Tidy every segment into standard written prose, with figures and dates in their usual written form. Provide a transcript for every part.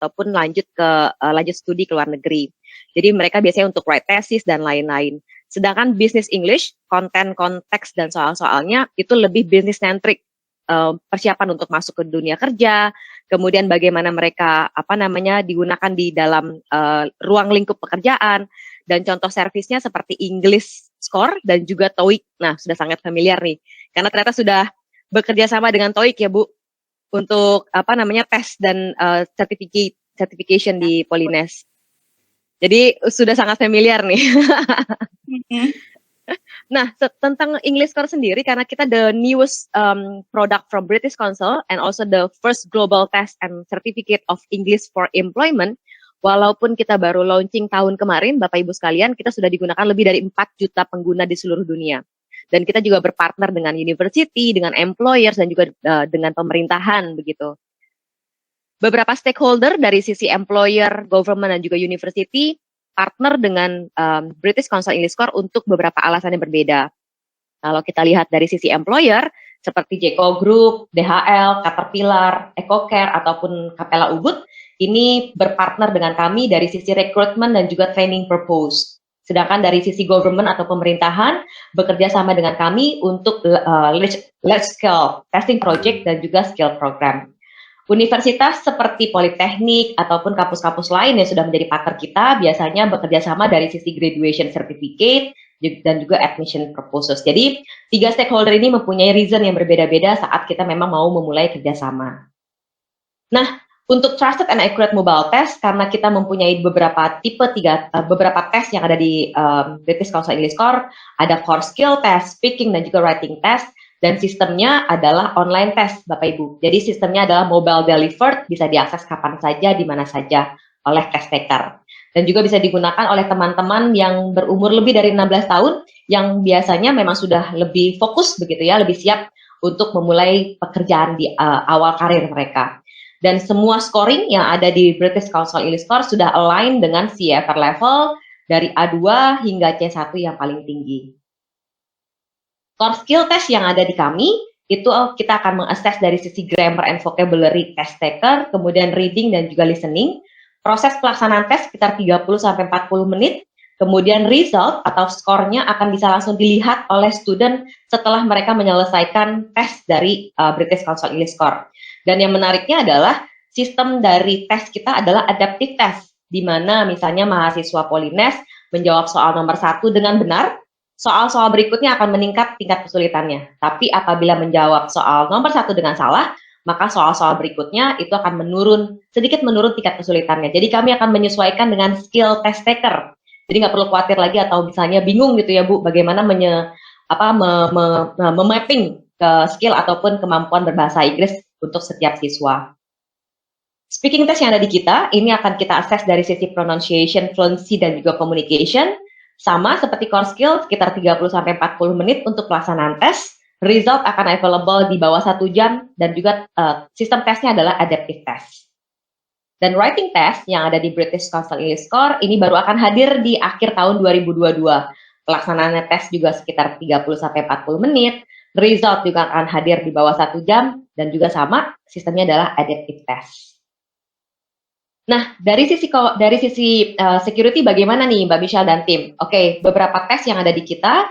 ataupun lanjut studi ke luar negeri. Jadi mereka biasanya untuk write thesis dan lain-lain. Sedangkan business English, konten, konteks, dan soal-soalnya itu lebih business centric. Persiapan untuk masuk ke dunia kerja, kemudian bagaimana mereka digunakan di dalam ruang lingkup pekerjaan, dan contoh servisnya seperti English Score dan juga TOEIC. Nah, sudah sangat familiar nih, karena ternyata sudah bekerja sama dengan TOEIC ya Bu, untuk tes dan certification di Polines. Jadi sudah sangat familiar nih. Nah, tentang English Score sendiri, karena kita the newest product from British Council and also the first global test and certificate of English for employment, walaupun kita baru launching tahun kemarin, Bapak Ibu sekalian, kita sudah digunakan lebih dari 4 juta pengguna di seluruh dunia. Dan kita juga berpartner dengan university, dengan employers, dan juga dengan pemerintahan begitu. Beberapa stakeholder dari sisi employer, government, dan juga university partner dengan British Council English Score untuk beberapa alasan yang berbeda. Kalau kita lihat dari sisi employer, seperti Jeko Group, DHL, Caterpillar, EcoCare, ataupun Capella Ubud, ini berpartner dengan kami dari sisi recruitment dan juga training purpose. Sedangkan dari sisi government atau pemerintahan, bekerja sama dengan kami untuk large scale testing project dan juga skill program. Universitas seperti Politeknik ataupun kampus-kampus lain yang sudah menjadi partner kita biasanya bekerja sama dari sisi graduation certificate dan juga admission proposals. Jadi 3 stakeholder ini mempunyai reason yang berbeda-beda saat kita memang mau memulai kerjasama. Nah, untuk Trusted and Accurate Mobile Test, karena kita mempunyai beberapa tes yang ada di British Council English Score, ada core skill test, speaking dan juga writing test. Dan sistemnya adalah online test, Bapak Ibu. Jadi sistemnya adalah mobile delivered, bisa diakses kapan saja, di mana saja oleh test taker. Dan juga bisa digunakan oleh teman-teman yang berumur lebih dari 16 tahun, yang biasanya memang sudah lebih fokus begitu ya, lebih siap untuk memulai pekerjaan di awal karir mereka. Dan semua scoring yang ada di British Council English Score sudah align dengan CFR level dari A2 hingga C1 yang paling tinggi. Core skill test yang ada di kami, itu kita akan mengakses dari sisi grammar and vocabulary test taker, kemudian reading dan juga listening. Proses pelaksanaan tes sekitar 30-40 menit, kemudian result atau skornya akan bisa langsung dilihat oleh student setelah mereka menyelesaikan tes dari British Council English Score. Dan yang menariknya adalah sistem dari tes kita adalah adaptive test, di mana misalnya mahasiswa Polines menjawab soal nomor 1 dengan benar, soal-soal berikutnya akan meningkat tingkat kesulitannya. Tapi apabila menjawab soal nomor 1 dengan salah, maka soal-soal berikutnya itu akan sedikit menurun tingkat kesulitannya. Jadi kami akan menyesuaikan dengan skill test taker. Jadi nggak perlu khawatir lagi atau misalnya bingung gitu ya Bu, bagaimana memapping ke skill ataupun kemampuan berbahasa Inggris untuk setiap siswa. Speaking test yang ada di kita, ini akan kita akses dari sisi pronunciation, fluency, dan juga communication. Sama seperti core skill, sekitar 30-40 menit untuk pelaksanaan tes. Result akan available di bawah 1 jam, dan juga sistem tesnya adalah adaptive test. Dan writing test yang ada di British Council English Score, ini baru akan hadir di akhir tahun 2022. Pelaksanaan tes juga sekitar 30-40 menit. Result juga akan hadir di bawah 1 jam, dan juga sama, sistemnya adalah adaptive test. Nah, dari sisi security bagaimana nih Mbak Michelle dan tim? Oke, beberapa tes yang ada di kita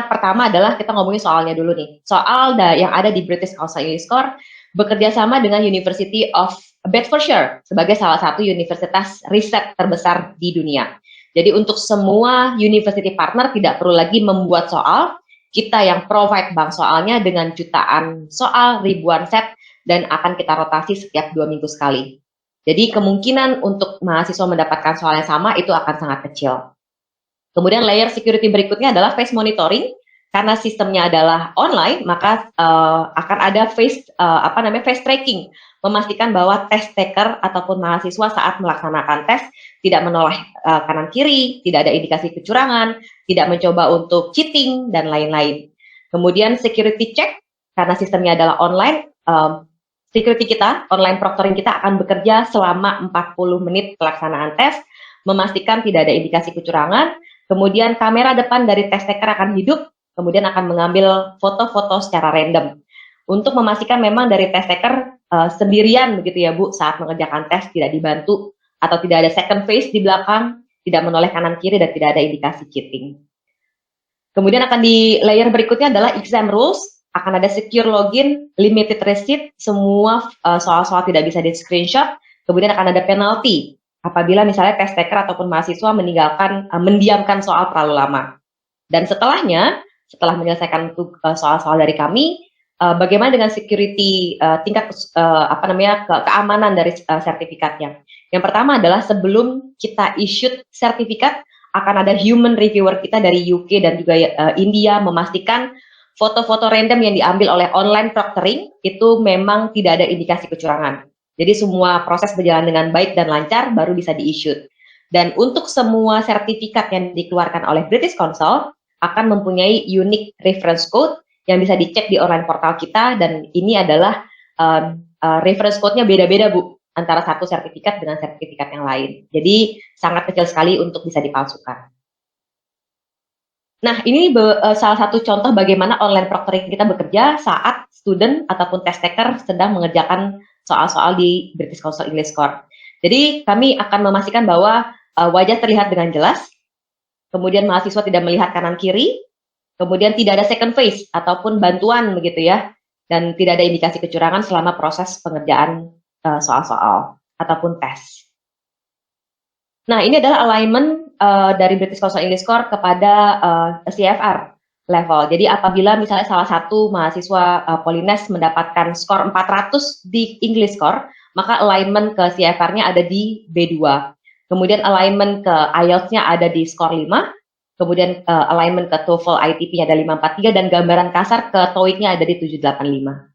pertama adalah kita ngomongin soalnya dulu nih. Soal yang ada di British Council English Score bekerja sama dengan University of Bedfordshire sebagai salah satu universitas riset terbesar di dunia. Jadi untuk semua university partner tidak perlu lagi membuat soal, kita yang provide bank soalnya dengan jutaan soal, ribuan set, dan akan kita rotasi setiap 2 minggu sekali. Jadi kemungkinan untuk mahasiswa mendapatkan soal yang sama itu akan sangat kecil. Kemudian layer security berikutnya adalah face monitoring. Karena sistemnya adalah online, maka akan ada face tracking, memastikan bahwa test taker ataupun mahasiswa saat melaksanakan tes tidak menoleh kanan kiri, tidak ada indikasi kecurangan, tidak mencoba untuk cheating dan lain-lain. Kemudian security check, karena sistemnya adalah online. Security kita, online proctoring kita akan bekerja selama 40 menit pelaksanaan tes, memastikan tidak ada indikasi kecurangan, kemudian kamera depan dari test taker akan hidup, kemudian akan mengambil foto-foto secara random. Untuk memastikan memang dari test taker sendirian begitu ya Bu saat mengerjakan tes, tidak dibantu atau tidak ada second phase di belakang, tidak menoleh kanan kiri dan tidak ada indikasi cheating. Kemudian akan di layer berikutnya adalah exam rules, akan ada secure login, limited receipt, semua soal-soal tidak bisa di screenshot. Kemudian akan ada penalti apabila misalnya test taker ataupun mahasiswa mendiamkan soal terlalu lama. Dan setelahnya, setelah menyelesaikan soal-soal dari kami, bagaimana dengan security tingkat keamanan dari sertifikatnya. Yang pertama adalah sebelum kita issue sertifikat, akan ada human reviewer kita dari UK dan juga India memastikan foto-foto random yang diambil oleh online proctoring itu memang tidak ada indikasi kecurangan. Jadi semua proses berjalan dengan baik dan lancar baru bisa di-issue. Dan untuk semua sertifikat yang dikeluarkan oleh British Council akan mempunyai unique reference code yang bisa dicek di online portal kita, dan ini adalah reference code-nya beda-beda Bu, antara satu sertifikat dengan sertifikat yang lain. Jadi sangat kecil sekali untuk bisa dipalsukan. Nah, ini salah satu contoh bagaimana online proctoring kita bekerja saat student ataupun test taker sedang mengerjakan soal-soal di British Council English Core. Jadi kami akan memastikan bahwa wajah terlihat dengan jelas, kemudian mahasiswa tidak melihat kanan kiri, kemudian tidak ada second phase ataupun bantuan begitu ya, dan tidak ada indikasi kecurangan selama proses pengerjaan soal-soal ataupun tes. Nah, ini adalah alignment dari British Council English Core kepada CFR level. Jadi apabila misalnya salah satu mahasiswa Polines mendapatkan skor 400 di English Core, maka alignment ke CFR-nya ada di B2. Kemudian alignment ke IELTS-nya ada di skor 5. Kemudian alignment ke TOEFL ITP-nya ada 543 dan gambaran kasar ke TOEIC-nya ada di 785.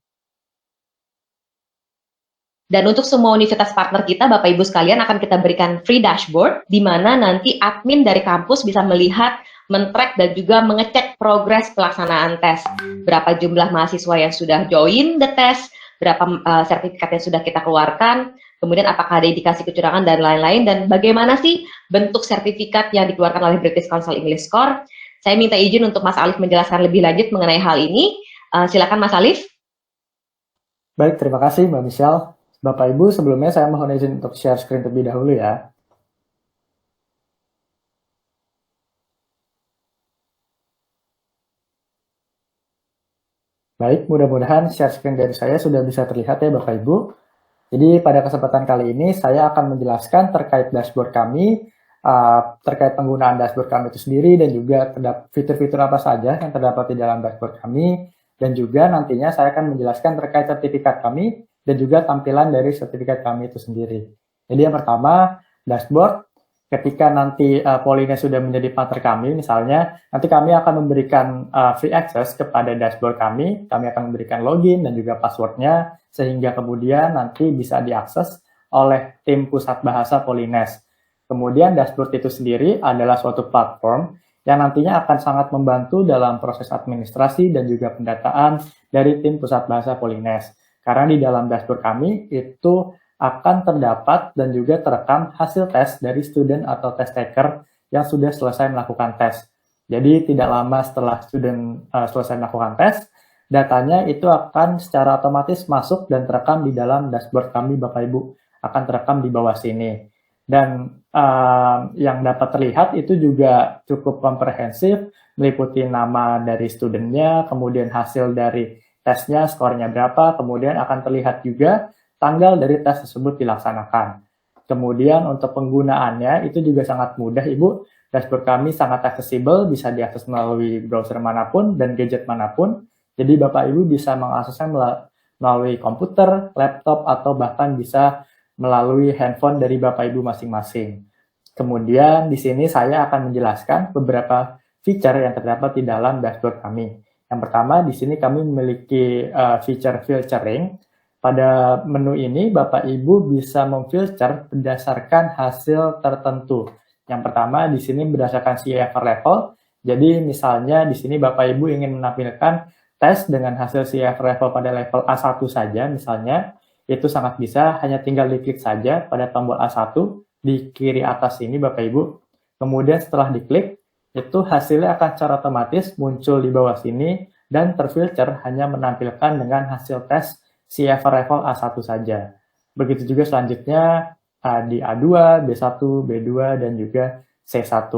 Dan untuk semua universitas partner kita, Bapak Ibu sekalian, akan kita berikan free dashboard, di mana nanti admin dari kampus bisa melihat, men-track, dan juga mengecek progres pelaksanaan tes. Berapa jumlah mahasiswa yang sudah join the test, berapa sertifikat yang sudah kita keluarkan, kemudian apakah ada indikasi kecurangan, dan lain-lain, dan bagaimana sih bentuk sertifikat yang dikeluarkan oleh British Council English Core. Saya minta izin untuk Mas Alif menjelaskan lebih lanjut mengenai hal ini. Silakan Mas Alif. Baik, terima kasih Mbak Michelle. Bapak Ibu, sebelumnya saya mohon izin untuk share screen terlebih dahulu ya. Baik, mudah-mudahan share screen dari saya sudah bisa terlihat ya Bapak Ibu. Jadi pada kesempatan kali ini saya akan menjelaskan terkait dashboard kami, terkait penggunaan dashboard kami itu sendiri, dan juga fitur-fitur apa saja yang terdapat di dalam dashboard kami, dan juga nantinya saya akan menjelaskan terkait sertifikat kami, dan juga tampilan dari sertifikat kami itu sendiri. Jadi yang pertama, dashboard. Ketika nanti Polines sudah menjadi partner kami, misalnya, nanti kami akan memberikan free access kepada dashboard kami akan memberikan login dan juga passwordnya, sehingga kemudian nanti bisa diakses oleh tim pusat bahasa Polines. Kemudian dashboard itu sendiri adalah suatu platform yang nantinya akan sangat membantu dalam proses administrasi dan juga pendataan dari tim pusat bahasa Polines. Karena di dalam dashboard kami itu akan terdapat dan juga terekam hasil tes dari student atau test taker yang sudah selesai melakukan tes. Jadi tidak lama setelah student selesai melakukan tes, datanya itu akan secara otomatis masuk dan terekam di dalam dashboard kami Bapak Ibu, akan terekam di bawah sini. Dan yang dapat terlihat itu juga cukup komprehensif, meliputi nama dari studentnya, kemudian hasil dari tesnya, skornya berapa, kemudian akan terlihat juga tanggal dari tes tersebut dilaksanakan. Kemudian untuk penggunaannya itu juga sangat mudah Ibu, dashboard kami sangat aksesibel, bisa diakses melalui browser manapun dan gadget manapun, jadi Bapak Ibu bisa mengaksesnya melalui komputer, laptop, atau bahkan bisa melalui handphone dari Bapak Ibu masing-masing. Kemudian di sini saya akan menjelaskan beberapa feature yang terdapat di dalam dashboard kami. Yang pertama, di sini kami memiliki feature filtering. Pada menu ini, Bapak Ibu bisa memfilter berdasarkan hasil tertentu. Yang pertama, di sini berdasarkan CFR level. Jadi, misalnya di sini Bapak Ibu ingin menampilkan tes dengan hasil CFR level pada level A1 saja, misalnya, itu sangat bisa, hanya tinggal diklik saja pada tombol A1 di kiri atas ini, Bapak Ibu. Kemudian setelah diklik, itu hasilnya akan secara otomatis muncul di bawah sini dan terfilter hanya menampilkan dengan hasil tes CFR level A1 saja. Begitu juga selanjutnya di A2, B1, B2, dan juga C1.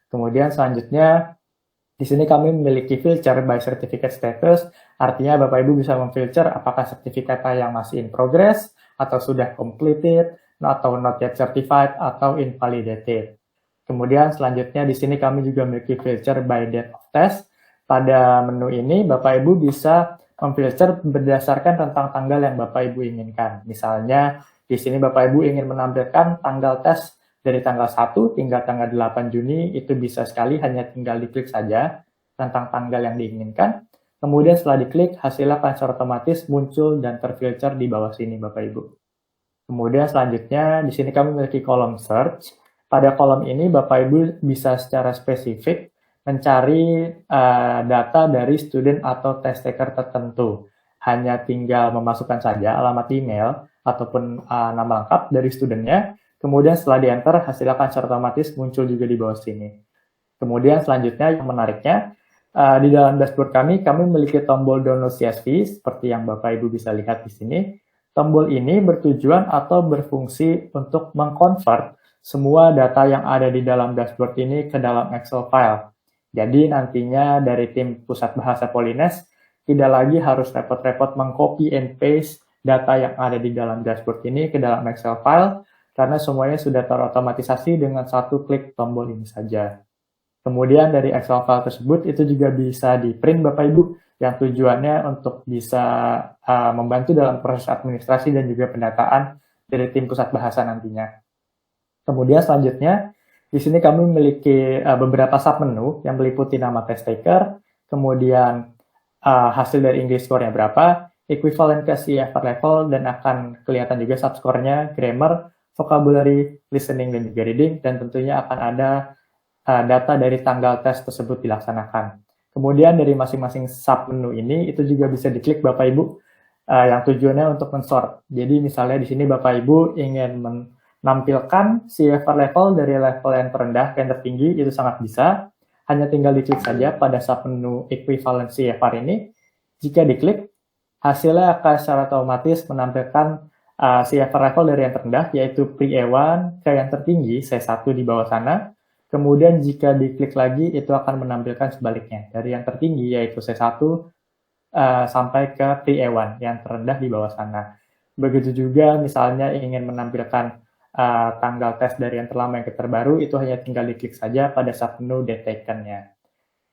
Kemudian selanjutnya di sini kami memiliki filter by certificate status, artinya Bapak Ibu bisa memfilter apakah sertifikatnya yang masih in progress, atau sudah completed, atau not yet certified, atau invalidated. Kemudian selanjutnya di sini kami juga memiliki filter by date of test. Pada menu ini Bapak Ibu bisa memfilter berdasarkan tentang tanggal yang Bapak Ibu inginkan. Misalnya di sini Bapak Ibu ingin menampilkan tanggal tes dari tanggal 1 hingga tanggal 8 Juni, itu bisa sekali hanya tinggal diklik saja tentang tanggal yang diinginkan. Kemudian setelah diklik, hasilnya akan secara otomatis muncul dan terfilter di bawah sini Bapak Ibu. Kemudian selanjutnya di sini kami memiliki kolom search. Pada kolom ini Bapak Ibu bisa secara spesifik mencari data dari student atau test taker tertentu. Hanya tinggal memasukkan saja alamat email ataupun nama lengkap dari studentnya. Kemudian setelah di-enter, hasil akan secara otomatis muncul juga di bawah sini. Kemudian selanjutnya yang menariknya, di dalam dashboard kami memiliki tombol download CSV, seperti yang Bapak Ibu bisa lihat di sini. Tombol ini bertujuan atau berfungsi untuk mengkonvert semua data yang ada di dalam dashboard ini ke dalam Excel file. Jadi nantinya dari tim Pusat Bahasa Polines, tidak lagi harus repot-repot mengcopy and paste data yang ada di dalam dashboard ini ke dalam Excel file, karena semuanya sudah terotomatisasi dengan satu klik tombol ini saja. Kemudian dari Excel file tersebut itu juga bisa di print Bapak Ibu, yang tujuannya untuk bisa membantu dalam proses administrasi dan juga pendataan dari tim pusat bahasa nantinya. Kemudian selanjutnya, di sini kami memiliki beberapa submenu yang meliputi nama test taker, kemudian hasil dari English score-nya berapa, equivalent ke CFR level, dan akan kelihatan juga subscore-nya, grammar, vocabulary, listening, dan juga reading, dan tentunya akan ada data dari tanggal tes tersebut dilaksanakan. Kemudian dari masing-masing submenu ini itu juga bisa diklik Bapak Ibu yang tujuannya untuk men-sort. Jadi misalnya di sini Bapak Ibu ingin menampilkan CFR level dari level yang terendah ke yang tertinggi, itu sangat bisa. Hanya tinggal diklik saja pada submenu equivalent CFR ini. Jika diklik, hasilnya akan secara otomatis menampilkan CFR level dari yang terendah, yaitu Pre-A1, ke yang tertinggi, C1 di bawah sana. Kemudian jika diklik lagi, itu akan menampilkan sebaliknya. Dari yang tertinggi, yaitu C1, sampai ke Pre-A1, yang terendah di bawah sana. Begitu juga misalnya ingin menampilkan tanggal tes dari yang terlama yang terbaru, itu hanya tinggal diklik saja pada submenu Date Taken-nya.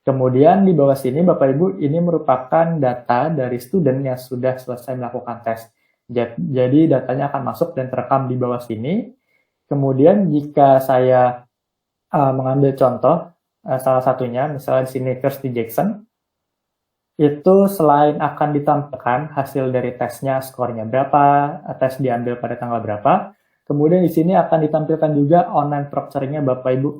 Kemudian di bawah sini, Bapak Ibu, ini merupakan data dari student yang sudah selesai melakukan tes. Jadi datanya akan masuk dan terekam di bawah sini. Kemudian jika saya mengambil contoh, salah satunya, misalnya di sini Kirsty Jackson, itu selain akan ditampilkan hasil dari tesnya, skornya berapa, tes diambil pada tanggal berapa, kemudian di sini akan ditampilkan juga online proctoring-nya Bapak Ibu.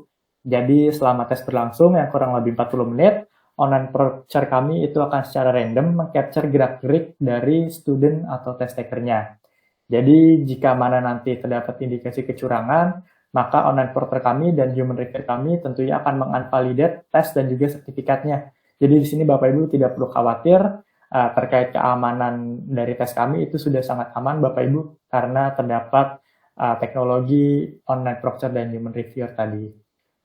Jadi selama tes berlangsung yang kurang lebih 40 menit, online proctor kami itu akan secara random meng-capture gerak-gerik dari student atau test taker-nya. Jadi jika mana nanti terdapat indikasi kecurangan, maka online porter kami dan human reviewer kami tentunya akan menginvalidate tes dan juga sertifikatnya. Jadi di sini Bapak Ibu tidak perlu khawatir terkait keamanan dari tes kami, itu sudah sangat aman Bapak Ibu karena terdapat teknologi online proctor dan human reviewer tadi.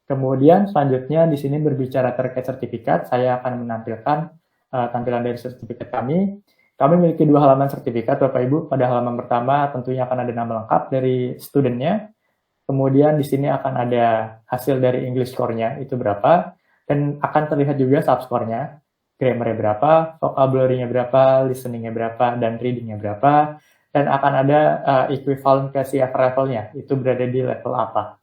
Kemudian selanjutnya di sini berbicara terkait sertifikat, saya akan menampilkan tampilan dari sertifikat kami. Kami memiliki 2 halaman sertifikat Bapak Ibu. Pada halaman pertama tentunya akan ada nama lengkap dari studentnya. Kemudian di sini akan ada hasil dari English score-nya, itu berapa, dan akan terlihat juga subscore-nya, grammar-nya berapa, vocabulary-nya berapa, listening-nya berapa, dan reading-nya berapa, dan akan ada equivalent ke CFR level-nya, itu berada di level apa.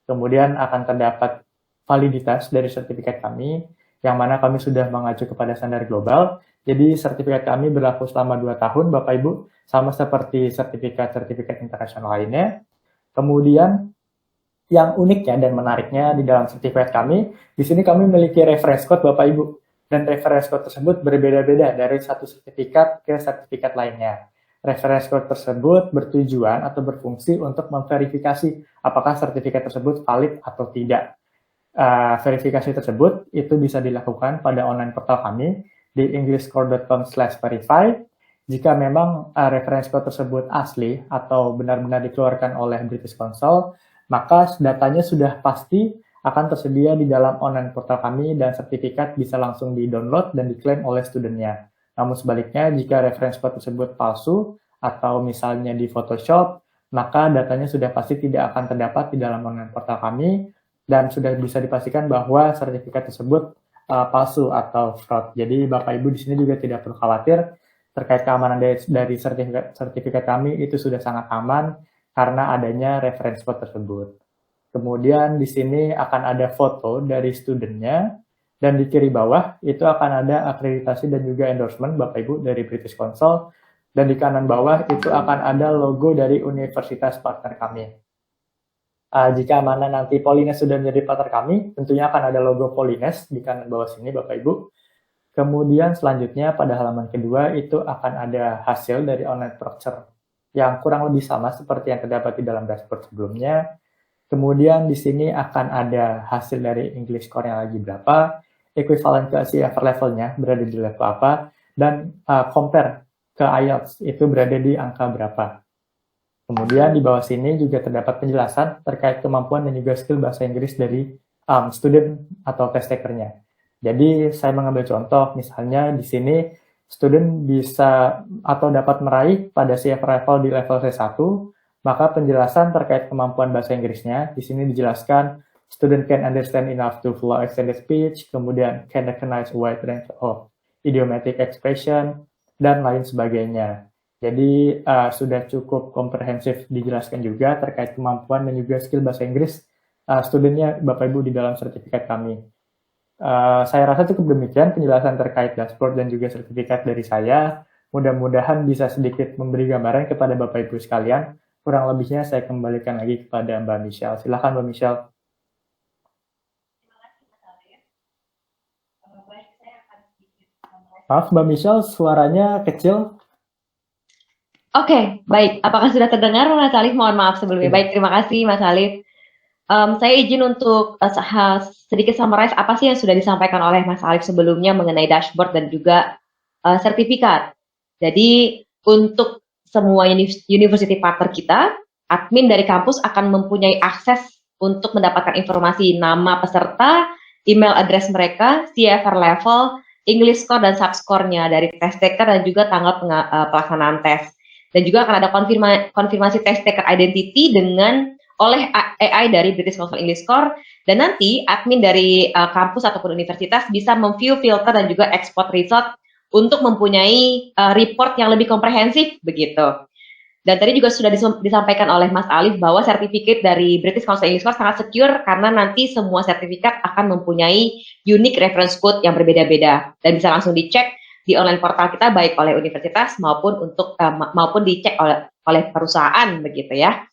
Kemudian akan terdapat validitas dari sertifikat kami, yang mana kami sudah mengacu kepada standar global, jadi sertifikat kami berlaku selama 2 tahun, Bapak Ibu, sama seperti sertifikat-sertifikat internasional lainnya. Kemudian yang uniknya dan menariknya di dalam sertifikat kami, di sini kami memiliki reference code Bapak Ibu, dan reference code tersebut berbeda-beda dari satu sertifikat ke sertifikat lainnya. Reference code tersebut bertujuan atau berfungsi untuk memverifikasi apakah sertifikat tersebut valid atau tidak. Verifikasi tersebut itu bisa dilakukan pada online portal kami di englishscore.com/verify. Jika memang reference code tersebut asli atau benar-benar dikeluarkan oleh British Council, maka datanya sudah pasti akan tersedia di dalam online portal kami dan sertifikat bisa langsung di-download dan diklaim oleh studentnya. Namun sebaliknya, jika reference code tersebut palsu atau misalnya di Photoshop, maka datanya sudah pasti tidak akan terdapat di dalam online portal kami dan sudah bisa dipastikan bahwa sertifikat tersebut palsu atau fraud. Jadi Bapak Ibu di sini juga tidak perlu khawatir terkait keamanan dari sertifikat kami itu sudah sangat aman karena adanya reference code tersebut. Kemudian di sini akan ada foto dari studentnya dan di kiri bawah itu akan ada akreditasi dan juga endorsement Bapak Ibu dari British Council dan di kanan bawah itu akan ada logo dari universitas partner kami. Jika mana nanti Polines sudah menjadi partner kami, tentunya akan ada logo Polines di kanan bawah sini Bapak Ibu. Kemudian selanjutnya pada halaman kedua itu akan ada hasil dari online procedure yang kurang lebih sama seperti yang terdapat di dalam dashboard sebelumnya. Kemudian di sini akan ada hasil dari English score yang lagi berapa, equivalent ke CFR levelnya berada di level apa, dan compare ke IELTS itu berada di angka berapa. Kemudian di bawah sini juga terdapat penjelasan terkait kemampuan dan juga skill bahasa Inggris dari student atau test takernya. Jadi saya mengambil contoh, misalnya di sini student bisa atau dapat meraih pada CFR level di level C1, maka penjelasan terkait kemampuan bahasa Inggrisnya di sini dijelaskan student can understand enough to flow extended speech, kemudian can recognize a wide range of idiomatic expression, dan lain sebagainya. Jadi sudah cukup komprehensif dijelaskan juga terkait kemampuan dan juga skill bahasa Inggris studentnya Bapak Ibu di dalam sertifikat kami. Saya rasa cukup demikian penjelasan terkait dashboard dan juga sertifikat dari saya. Mudah-mudahan bisa sedikit memberi gambaran kepada Bapak Ibu sekalian. Kurang lebihnya saya kembalikan lagi kepada Mbak Michelle. Silakan Mbak Michelle. Maaf Mbak Michelle, suaranya kecil. Oke, baik. Apakah sudah terdengar Mas Alif? Mohon maaf sebelumnya. Baik, terima kasih Mas Alif. Saya izin untuk sedikit summarize apa sih yang sudah disampaikan oleh Mas Alif sebelumnya mengenai dashboard dan juga sertifikat. Jadi untuk semua university partner kita, admin dari kampus akan mempunyai akses untuk mendapatkan informasi nama peserta, email address mereka, CFR level, English score dan sub-score-nya dari test taker dan juga tanggal pelaksanaan tes. Dan juga akan ada konfirmasi test taker identity oleh AI dari British Council English Score, dan nanti admin dari kampus ataupun universitas bisa memview, filter, dan juga export result untuk mempunyai report yang lebih komprehensif begitu. Dan tadi juga sudah disampaikan oleh Mas Alif bahwa sertifikat dari British Council English Score sangat secure karena nanti semua sertifikat akan mempunyai unique reference code yang berbeda-beda dan bisa langsung dicek di online portal kita baik oleh universitas maupun dicek oleh perusahaan begitu ya.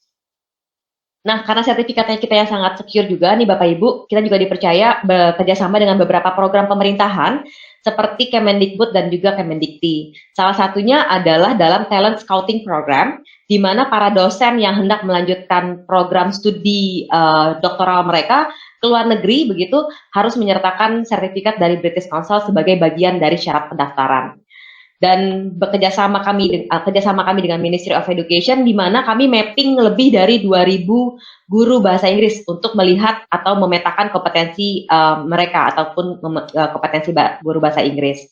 Nah, karena sertifikatnya kita yang sangat secure juga nih Bapak Ibu, kita juga dipercaya bekerja sama dengan beberapa program pemerintahan seperti Kemendikbud dan juga Kemendikti. Salah satunya adalah dalam Talent Scouting Program, di mana para dosen yang hendak melanjutkan program studi doktoral mereka ke luar negeri begitu harus menyertakan sertifikat dari British Council sebagai bagian dari syarat pendaftaran. Dan kerjasama kami dengan Ministry of Education, di mana kami mapping lebih dari 2.000 guru bahasa Inggris untuk melihat atau memetakan kompetensi mereka ataupun kompetensi guru bahasa Inggris.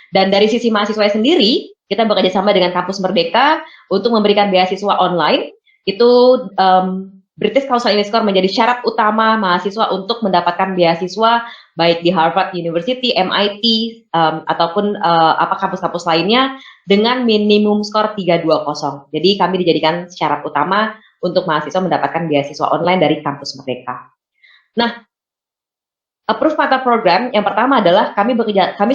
Dan dari sisi mahasiswa sendiri, kita bekerjasama dengan Kampus Merdeka untuk memberikan beasiswa online. Itu British Council English Score menjadi syarat utama mahasiswa untuk mendapatkan beasiswa baik di Harvard University, MIT, ataupun kampus-kampus lainnya dengan minimum skor 320. Jadi kami dijadikan syarat utama untuk mahasiswa mendapatkan beasiswa online dari Kampus Merdeka. Nah, Approved Partner Program yang pertama adalah kami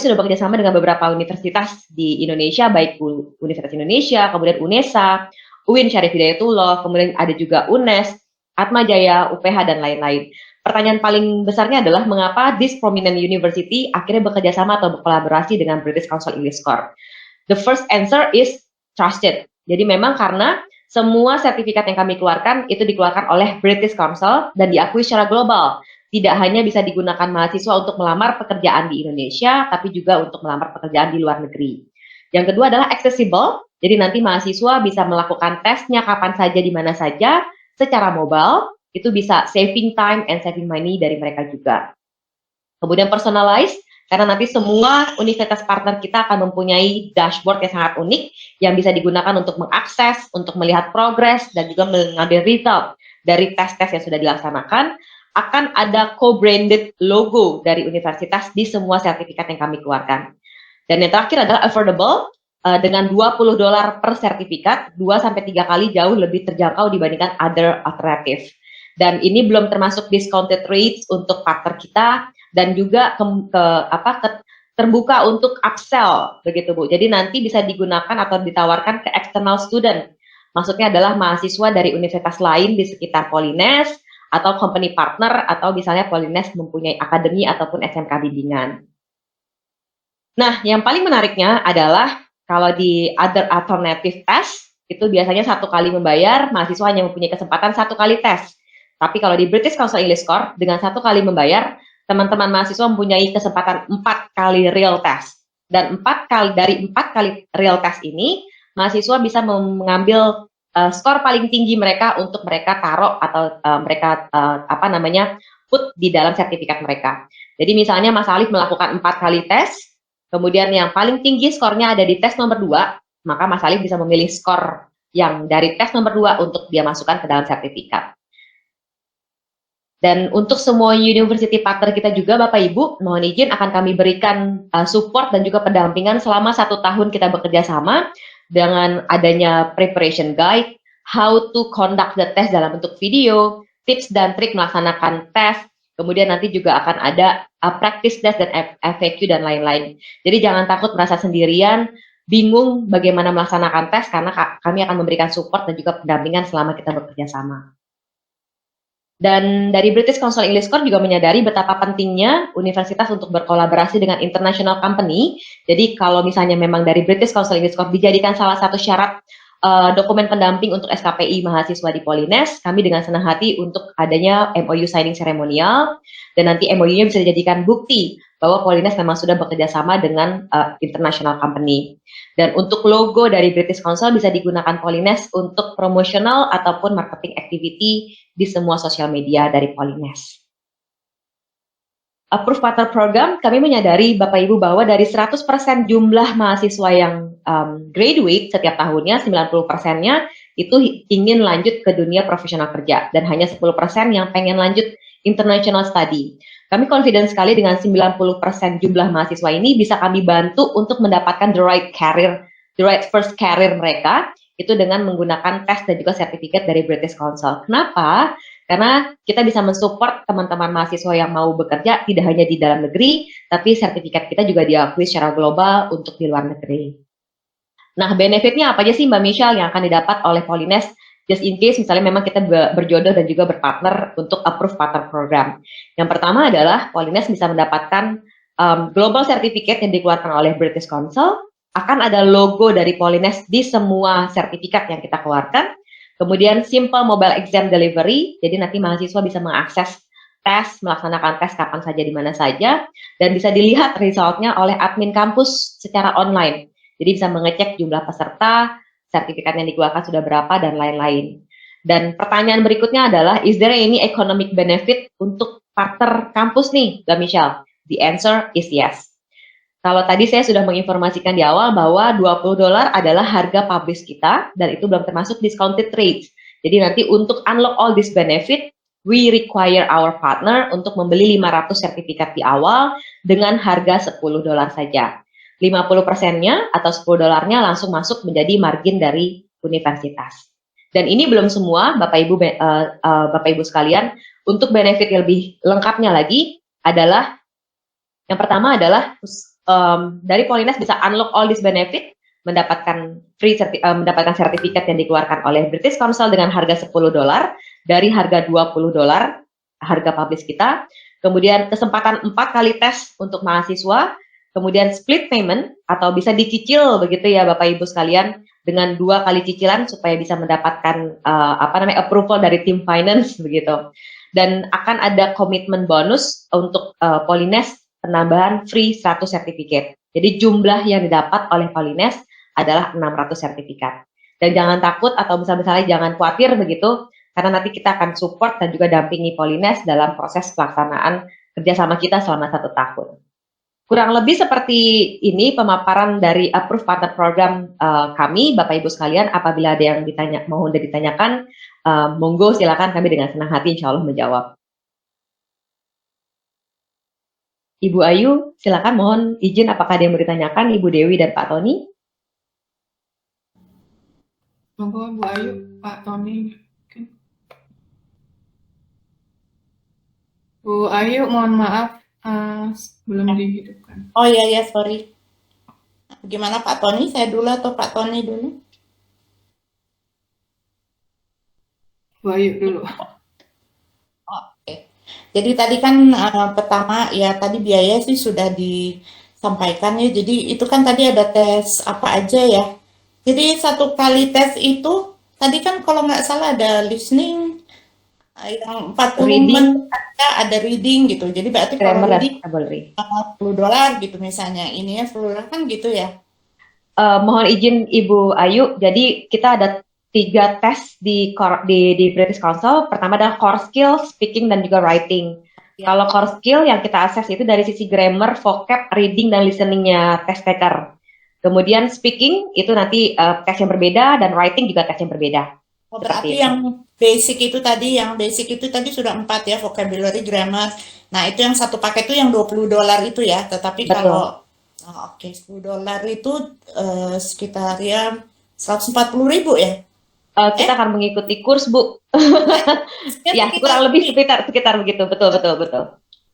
sudah bekerja sama dengan beberapa universitas di Indonesia, baik Universitas Indonesia, kemudian UNESA, UIN Syarif Hidayatullah, kemudian ada juga UNES, Atma Jaya, UPH, dan lain-lain. Pertanyaan paling besarnya adalah mengapa this prominent university akhirnya bekerja sama atau berkolaborasi dengan British Council English Score. The first answer is trusted. Jadi memang karena semua sertifikat yang kami keluarkan itu dikeluarkan oleh British Council dan diakui secara global. Tidak hanya bisa digunakan mahasiswa untuk melamar pekerjaan di Indonesia, tapi juga untuk melamar pekerjaan di luar negeri. Yang kedua adalah accessible. Jadi nanti mahasiswa bisa melakukan tesnya kapan saja, di mana saja, secara mobile, itu bisa saving time and saving money dari mereka juga. Kemudian personalized, karena nanti semua universitas partner kita akan mempunyai dashboard yang sangat unik, yang bisa digunakan untuk mengakses, untuk melihat progres, dan juga mengambil result dari tes-tes yang sudah dilaksanakan. Akan ada co-branded logo dari universitas di semua sertifikat yang kami keluarkan. Dan yang terakhir adalah affordable, dengan $20 per sertifikat, 2-3 kali jauh lebih terjangkau dibandingkan other alternative. Dan ini belum termasuk discounted rates untuk partner kita, dan juga terbuka untuk upsell, begitu Bu. Jadi nanti bisa digunakan atau ditawarkan ke external student. Maksudnya adalah mahasiswa dari universitas lain di sekitar Polines, atau company partner, atau misalnya Polines mempunyai akademi ataupun SMK bimbingan. Nah, yang paling menariknya adalah kalau di other alternative test, itu biasanya 1 kali membayar, mahasiswa hanya mempunyai kesempatan 1 kali tes. Tapi kalau di British Council English Core, dengan 1 kali membayar, teman-teman mahasiswa mempunyai kesempatan 4 kali real test. Dan 4 kali real test ini, mahasiswa bisa mengambil skor paling tinggi mereka untuk mereka taruh atau mereka put di dalam sertifikat mereka. Jadi misalnya Mas Alif melakukan 4 kali tes, kemudian yang paling tinggi skornya ada di tes nomor 2, maka Mas Alif bisa memilih skor yang dari tes nomor 2 untuk dia masukkan ke dalam sertifikat. Dan untuk semua university partner kita juga, Bapak Ibu, mohon izin akan kami berikan support dan juga pendampingan selama 1 tahun kita bekerja sama, dengan adanya preparation guide, how to conduct the test dalam bentuk video, tips dan trik melaksanakan tes, kemudian nanti juga akan ada practice test dan FAQ dan lain-lain. Jadi jangan takut merasa sendirian, bingung bagaimana melaksanakan tes, karena kami akan memberikan support dan juga pendampingan selama kita bekerja sama. Dan dari British Council English Core juga menyadari betapa pentingnya universitas untuk berkolaborasi dengan international company. Jadi kalau misalnya memang dari British Council English Core dijadikan salah satu syarat dokumen pendamping untuk SKPI mahasiswa di Polines, kami dengan senang hati untuk adanya MOU signing seremonial, dan nanti MOU-nya bisa dijadikan bukti bahwa Polines memang sudah bekerja sama dengan international company. Dan untuk logo dari British Council bisa digunakan Polines untuk promotional ataupun marketing activity di semua sosial media dari Polines. Approved Partner Program, kami menyadari Bapak Ibu bahwa dari 100% jumlah mahasiswa yang graduate setiap tahunnya, 90%-nya itu ingin lanjut ke dunia profesional kerja, dan hanya 10% yang pengen lanjut international study. Kami confident sekali dengan 90% jumlah mahasiswa ini bisa kami bantu untuk mendapatkan the right first career mereka, itu dengan menggunakan tes dan juga sertifikat dari British Council. Kenapa? Karena kita bisa mensupport teman-teman mahasiswa yang mau bekerja tidak hanya di dalam negeri, tapi sertifikat kita juga diakui secara global untuk di luar negeri. Nah, benefitnya apa aja sih Mbak Michelle yang akan didapat oleh Polines? Just in case misalnya memang kita berjodoh dan juga berpartner untuk Approved Partner Program. Yang pertama adalah Polines bisa mendapatkan global certificate yang dikeluarkan oleh British Council, akan ada logo dari Polines di semua sertifikat yang kita keluarkan. Kemudian simple mobile exam delivery, jadi nanti mahasiswa bisa mengakses tes, melaksanakan tes kapan saja, di mana saja, dan bisa dilihat resultnya oleh admin kampus secara online. Jadi bisa mengecek jumlah peserta, sertifikat yang dikeluarkan sudah berapa, dan lain-lain. Dan pertanyaan berikutnya adalah, is there any economic benefit untuk partner kampus nih, Mbak Michelle? The answer is yes. Kalau tadi saya sudah menginformasikan di awal bahwa $20 adalah harga publish kita, dan itu belum termasuk discounted rates. Jadi nanti untuk unlock all this benefit, we require our partner untuk membeli 500 sertifikat di awal dengan harga $10 saja. 50%-nya atau $10-nya langsung masuk menjadi margin dari universitas. Dan ini belum semua, Bapak Ibu sekalian. Untuk benefit yang lebih lengkapnya lagi adalah, yang pertama adalah dari Polines bisa unlock all this benefit, mendapatkan mendapatkan sertifikat yang dikeluarkan oleh British Council dengan harga $10 dari harga $20 harga publish kita. Kemudian kesempatan 4 kali tes untuk mahasiswa, kemudian split payment atau bisa dicicil begitu ya Bapak Ibu sekalian, dengan 2 kali cicilan supaya bisa mendapatkan approval dari tim finance begitu. Dan akan ada komitmen bonus untuk Polines, penambahan free 100 sertifikat. Jadi jumlah yang didapat oleh Polines adalah 600 sertifikat. Dan jangan takut atau misalnya jangan khawatir begitu, karena nanti kita akan support dan juga dampingi Polines dalam proses pelaksanaan kerjasama kita selama 1 tahun. Kurang lebih seperti ini pemaparan dari Approved Partner Program kami, Bapak Ibu sekalian. Apabila ada yang mau ditanyakan, monggo silakan, kami dengan senang hati insya Allah menjawab. Ibu Ayu, silakan, mohon izin apakah ada yang mau ditanyakan, Ibu Dewi dan Pak Tony? Monggo Bu Ayu, Pak Tony. Bu Ayu, mohon maaf, belum dihidupkan. Oh ya, sorry. Gimana Pak Tony? Saya dulu atau Pak Tony dulu? Bu Ayu dulu. Oke. Jadi tadi kan pertama ya tadi biaya sih sudah disampaikan ya. Jadi itu kan tadi ada tes apa aja ya. Jadi 1 kali tes itu tadi kan kalau nggak salah ada listening yang 40 menit ada reading gitu. Jadi berarti kalau reading $10 gitu misalnya. Ininya $10 kan gitu ya. Mohon izin Ibu Ayu, jadi kita ada 3 tes di British Council. Pertama adalah core skill, speaking, dan juga writing. Kalau core skill yang kita akses itu dari sisi grammar, vocab, reading, dan listeningnya test taker. Kemudian speaking itu nanti tes yang berbeda, dan writing juga tes yang berbeda. Oh, berarti yang basic itu tadi sudah 4 ya, vocabulary, grammar. Nah, itu yang 1 paket itu yang $20 itu ya. Tetapi Betul. kalau $10 itu sekitar ya 140.000 ya. Kita akan mengikuti kurs, Bu. Ya, kurang lebih sekitar begitu. Betul.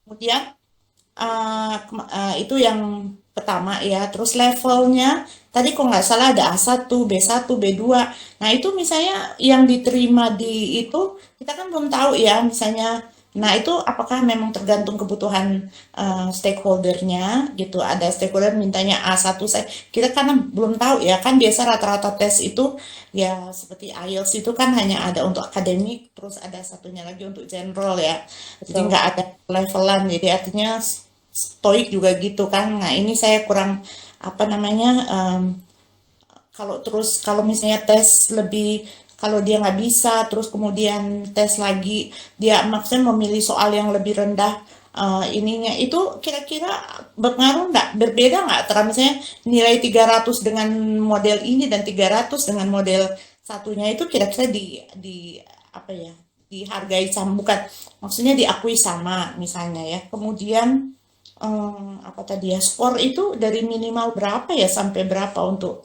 Kemudian itu yang pertama ya. Terus levelnya tadi kok nggak salah ada A1, B1, B2. Nah, itu misalnya yang diterima di itu kita kan belum tahu ya misalnya. Nah, itu apakah memang tergantung kebutuhan stakeholdernya gitu. Ada stakeholder mintanya A1, kita karena belum tahu ya, kan biasa rata-rata tes itu ya seperti IELTS itu kan hanya ada untuk akademik, terus ada satunya lagi untuk general ya. Jadi nggak ada levelan, jadi artinya TOEIC juga gitu kan. Nah, ini saya kurang kalau misalnya tes lebih, kalau dia nggak bisa, terus kemudian tes lagi, dia maksudnya memilih soal yang lebih rendah ininya, itu kira-kira berpengaruh nggak? Berbeda nggak? Terus misalnya nilai 300 dengan model ini dan 300 dengan model satunya itu kira-kira dihargai sama, bukan, maksudnya diakui sama misalnya ya. Kemudian skor itu dari minimal berapa ya sampai berapa untuk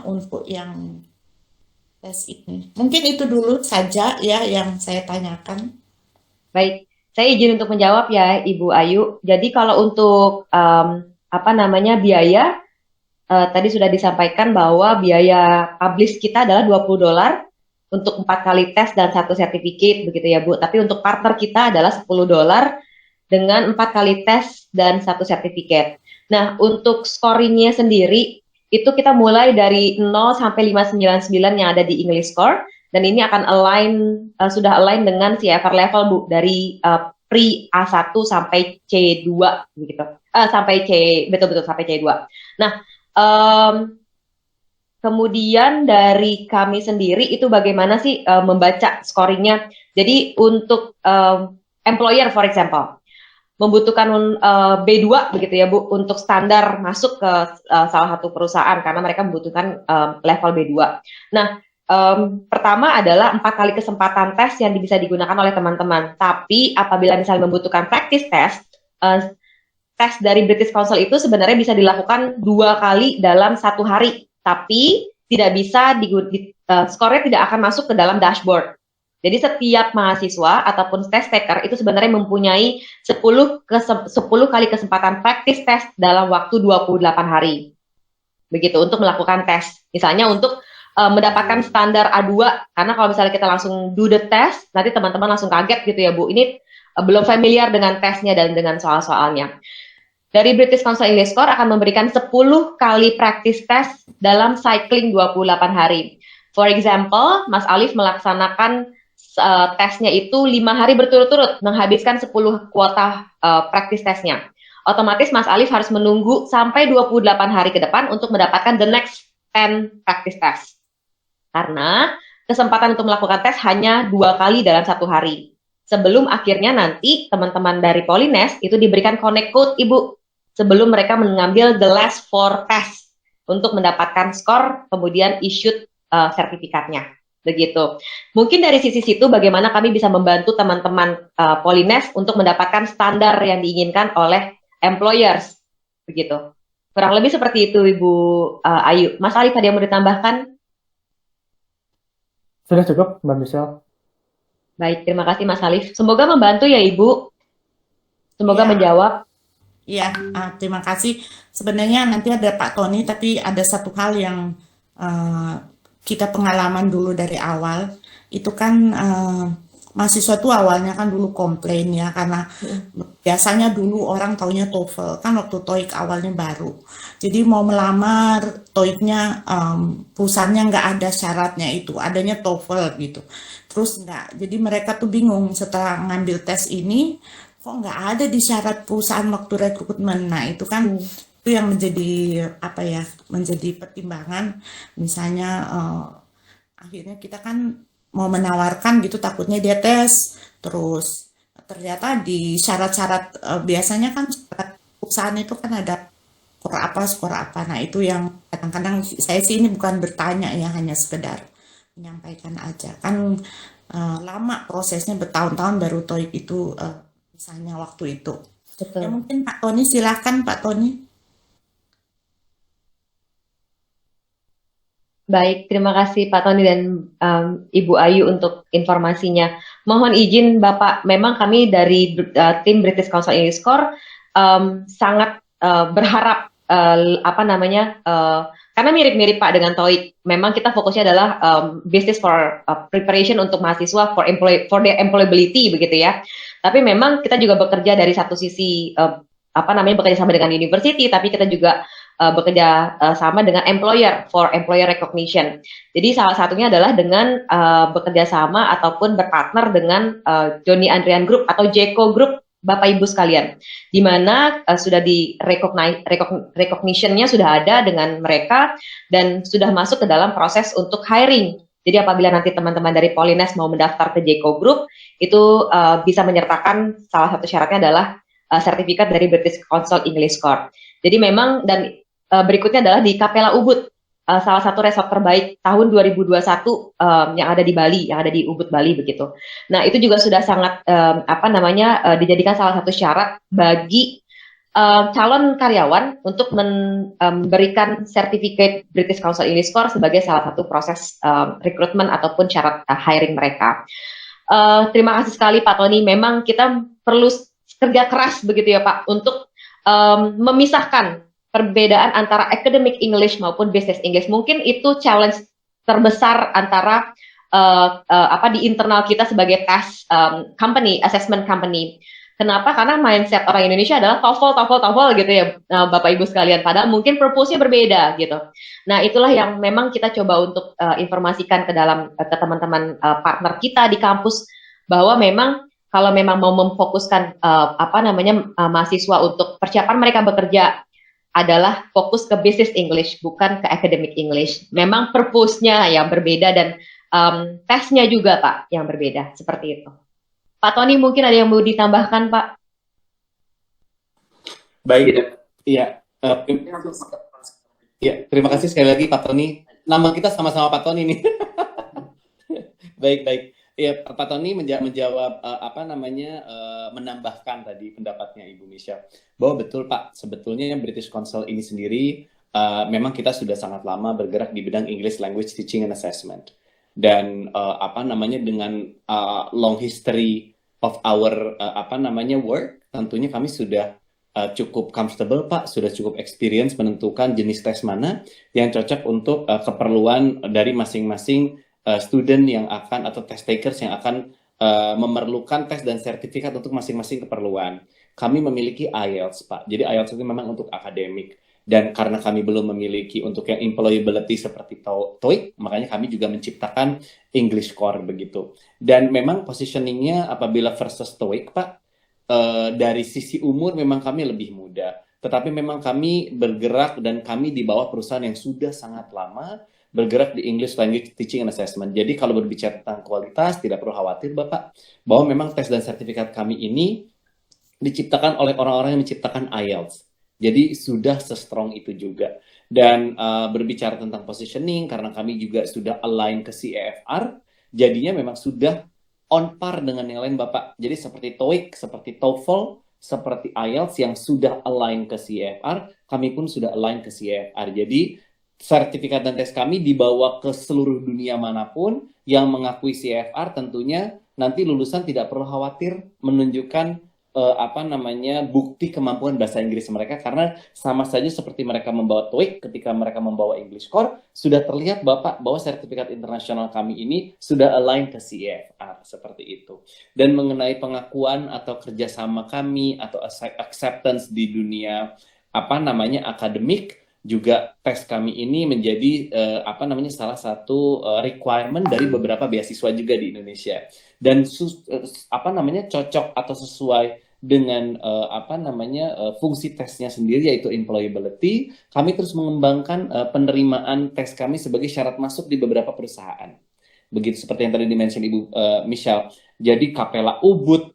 untuk yang tes ini. Mungkin itu dulu saja ya yang saya tanyakan. Baik, saya izin untuk menjawab ya Ibu Ayu. Jadi kalau untuk biaya, tadi sudah disampaikan bahwa biaya publish kita adalah $20 untuk 4 kali tes dan 1 sertifikat begitu ya Bu. Tapi untuk partner kita adalah $10 dengan 4 kali tes dan 1 sertifikat. Nah, untuk scoringnya sendiri itu kita mulai dari 0 sampai 599 yang ada di English Score, dan ini akan sudah align dengan CFR level Bu, dari pre A1 sampai C2 gitu. Sampai C2. Nah, kemudian dari kami sendiri itu bagaimana sih membaca scoringnya. Jadi untuk employer for example membutuhkan B2 begitu ya Bu untuk standar masuk ke salah satu perusahaan karena mereka membutuhkan level B2. Nah, pertama adalah 4 kali kesempatan tes yang bisa digunakan oleh teman-teman. Tapi apabila misalnya membutuhkan practice test, tes dari British Council itu sebenarnya bisa dilakukan 2 kali dalam 1 hari. Tapi tidak bisa skornya tidak akan masuk ke dalam dashboard. Jadi setiap mahasiswa ataupun test taker itu sebenarnya mempunyai 10 kali kesempatan practice test dalam waktu 28 hari. Begitu untuk melakukan tes. Misalnya untuk mendapatkan standar A2, karena kalau misalnya kita langsung do the test, nanti teman-teman langsung kaget gitu ya Bu. Ini belum familiar dengan tesnya dan dengan soal-soalnya. Dari British Council English Score akan memberikan 10 kali practice test dalam cycling 28 hari. For example, Mas Alif melaksanakan tesnya itu 5 hari berturut-turut, menghabiskan 10 kuota practice testnya. otomatis Mas Alif harus menunggu sampai 28 hari ke depan untuk mendapatkan the next 10 practice test. Karena kesempatan untuk melakukan tes hanya 2 kali dalam 1 hari. Sebelum akhirnya nanti teman-teman dari Polines itu diberikan connect code Ibu. Sebelum mereka mengambil the last 4 test untuk mendapatkan skor, kemudian issued sertifikatnya. Begitu. Mungkin dari sisi situ bagaimana kami bisa membantu teman-teman Polines untuk mendapatkan standar yang diinginkan oleh employers. Begitu. Kurang lebih seperti itu Ibu Ayu. Mas Alif ada yang mau ditambahkan? Sudah cukup, Mbak Michelle. Baik, terima kasih Mas Alif. Semoga membantu ya Ibu. Semoga Ya. menjawab. Iya, terima kasih. Sebenarnya nanti ada Pak Tony, tapi ada satu hal yang kita pengalaman dulu dari awal. Itu kan mahasiswa tuh awalnya kan dulu komplain ya, karena biasanya dulu orang taunya TOEFL, kan waktu TOEIC awalnya baru. Jadi mau melamar TOEIC-nya perusahaannya nggak ada syaratnya itu, adanya TOEFL gitu. Terus nggak, jadi mereka tuh bingung setelah ngambil tes ini, kok nggak ada di syarat perusahaan waktu rekrutmen. Nah itu kan itu yang menjadi apa ya, menjadi pertimbangan. Misalnya akhirnya kita kan mau menawarkan gitu, takutnya dia tes terus ternyata di syarat-syarat biasanya kan syarat perusahaan itu kan ada skor apa. Nah itu yang kadang-kadang saya sih ini bukan bertanya ya, hanya sekedar menyampaikan aja. Kan lama prosesnya, bertahun-tahun baru TOEIC itu misalnya waktu itu. Betul. Ya mungkin Pak Tony, silakan Pak Tony. Baik, terima kasih Pak Tony dan Ibu Ayu untuk informasinya. Mohon izin Bapak, memang kami dari tim British Council English Core sangat berharap karena mirip-mirip Pak dengan TOEIC. Memang kita fokusnya adalah business for preparation untuk mahasiswa for their employability begitu ya. Tapi memang kita juga bekerja dari satu sisi bekerja sama dengan university, tapi kita juga bekerja sama dengan employer for employer recognition. Jadi salah satunya adalah dengan bekerja sama ataupun berpartner dengan Johnny Andrian Group atau JECO Group, Bapak Ibu sekalian, di mana sudah di recognition-nya sudah ada dengan mereka dan sudah masuk ke dalam proses untuk hiring. Jadi apabila nanti teman-teman dari Polines mau mendaftar ke JECO Group, itu bisa menyertakan salah satu syaratnya adalah sertifikat dari British Council English Core. Jadi memang dan berikutnya adalah di Capella Ubud, salah satu resort terbaik tahun 2021 yang ada di Bali, yang ada di Ubud Bali begitu. Nah itu juga sudah sangat dijadikan salah satu syarat bagi calon karyawan untuk memberikan sertifikat British Council English Core sebagai salah satu proses rekrutmen ataupun syarat hiring mereka. Terima kasih sekali Pak Tony. Memang kita perlu kerja keras begitu ya Pak untuk memisahkan perbedaan antara academic English maupun business English. Mungkin itu challenge terbesar antara di internal kita sebagai test company, assessment company. Kenapa? Karena mindset orang Indonesia adalah TOEFL gitu ya, Bapak Ibu sekalian. Padahal mungkin purpose-nya berbeda gitu. Nah, itulah yang memang kita coba untuk informasikan ke teman-teman partner kita di kampus bahwa memang kalau memang mau memfokuskan mahasiswa untuk persiapan mereka bekerja adalah fokus ke business English, bukan ke academic English. Memang purpose-nya yang berbeda dan tesnya juga Pak yang berbeda, seperti itu. Pak Tony mungkin ada yang mau ditambahkan Pak? Baik, ya. Terima kasih sekali lagi Pak Tony. Nama kita sama-sama Pak Tony nih. Baik. Ya, Pak Tony menjawab menambahkan tadi pendapatnya Ibu Misha bahwa betul Pak, sebetulnya British Council ini sendiri memang kita sudah sangat lama bergerak di bidang English Language Teaching and Assessment dan dengan long history of our work, tentunya kami sudah cukup comfortable Pak, sudah cukup experience menentukan jenis tes mana yang cocok untuk keperluan dari masing-masing student yang akan atau test takers yang akan memerlukan tes dan sertifikat untuk masing-masing keperluan. Kami memiliki IELTS Pak, jadi IELTS itu memang untuk akademik. Dan karena kami belum memiliki untuk yang employability seperti TOEIC, makanya kami juga menciptakan English Core begitu. Dan memang positioningnya apabila versus TOEIC Pak, dari sisi umur memang kami lebih muda. Tetapi memang kami bergerak dan kami di bawah perusahaan yang sudah sangat lama bergerak di English Language Teaching and Assessment. Jadi kalau berbicara tentang kualitas, tidak perlu khawatir Bapak, bahwa memang tes dan sertifikat kami ini diciptakan oleh orang-orang yang menciptakan IELTS. Jadi sudah se-strong itu juga. Dan berbicara tentang positioning, karena kami juga sudah align ke CEFR, jadinya memang sudah on par dengan yang lain Bapak. Jadi seperti TOEIC, seperti TOEFL, seperti IELTS yang sudah align ke CEFR, kami pun sudah align ke CEFR. Jadi sertifikat dan tes kami dibawa ke seluruh dunia manapun yang mengakui CEFR, tentunya nanti lulusan tidak perlu khawatir menunjukkan bukti kemampuan bahasa Inggris mereka, karena sama saja seperti mereka membawa TOEIC ketika mereka membawa English Core, sudah terlihat Bapak bahwa sertifikat internasional kami ini sudah align ke CEFR, seperti itu. Dan mengenai pengakuan atau kerjasama kami atau acceptance di dunia akademik, juga tes kami ini menjadi salah satu requirement dari beberapa beasiswa juga di Indonesia, dan cocok atau sesuai dengan fungsi tesnya sendiri, yaitu employability. Kami terus mengembangkan penerimaan tes kami sebagai syarat masuk di beberapa perusahaan, begitu seperti yang tadi dimention Ibu Michelle. Jadi Capella Ubud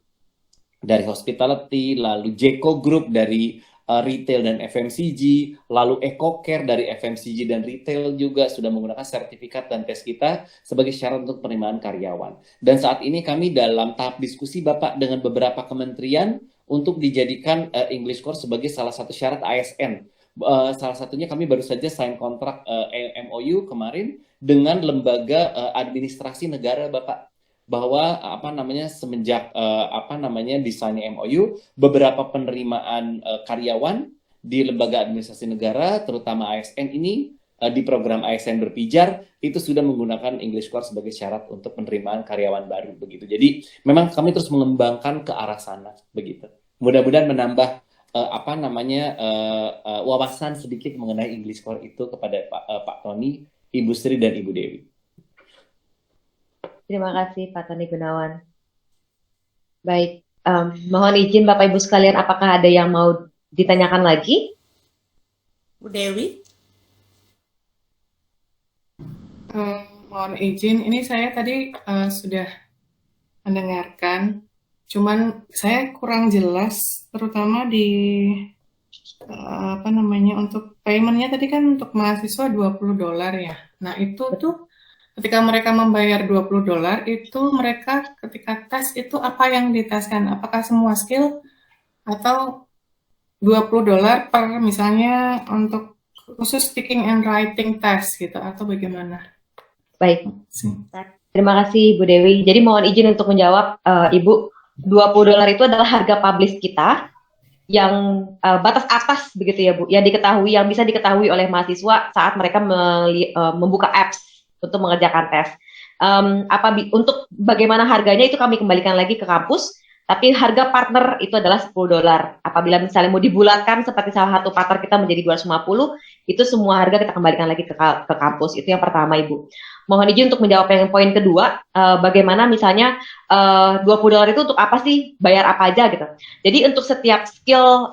dari hospitality, lalu Jeko Group dari retail dan FMCG, lalu EcoCare dari FMCG dan retail juga sudah menggunakan sertifikat dan tes kita sebagai syarat untuk penerimaan karyawan. Dan saat ini kami dalam tahap diskusi Bapak dengan beberapa kementerian untuk dijadikan English Core sebagai salah satu syarat ASN. Salah satunya kami baru saja sign kontrak MOU kemarin dengan lembaga administrasi negara Bapak, bahwa semenjak desainnya MOU, beberapa penerimaan karyawan di lembaga administrasi negara, terutama ASN ini, di program ASN Berpijar, itu sudah menggunakan English Core sebagai syarat untuk penerimaan karyawan baru, begitu. Jadi memang kami terus mengembangkan ke arah sana, begitu. Mudah-mudahan menambah wawasan sedikit mengenai English Core itu kepada Pak Tony, Ibu Sri dan Ibu Dewi. Terima kasih Pak Tony Gunawan. Baik, mohon izin Bapak Ibu sekalian, apakah ada yang mau ditanyakan lagi? Bu Dewi? Mohon izin, ini saya tadi sudah mendengarkan, cuman saya kurang jelas, terutama di untuk paymentnya tadi kan untuk mahasiswa $20 ya. Nah itu tuh ketika mereka membayar $20 itu mereka ketika tes itu apa yang diteskan? Apakah semua skill atau $20 per misalnya untuk khusus speaking and writing test gitu, atau bagaimana? Baik, terima kasih Bu Dewi. Jadi mohon izin untuk menjawab Ibu, $20 itu adalah harga publish kita yang batas atas begitu ya Bu, yang bisa diketahui oleh mahasiswa saat mereka membuka apps untuk mengerjakan tes. Untuk bagaimana harganya itu kami kembalikan lagi ke kampus, tapi harga partner itu adalah $10. Apabila misalnya mau dibulatkan seperti salah satu partner kita menjadi 250, itu semua harga kita kembalikan lagi ke kampus. Itu yang pertama Ibu. Mohon izin untuk menjawab yang poin kedua, bagaimana misalnya $20 itu untuk apa sih, bayar apa aja gitu. Jadi untuk setiap skill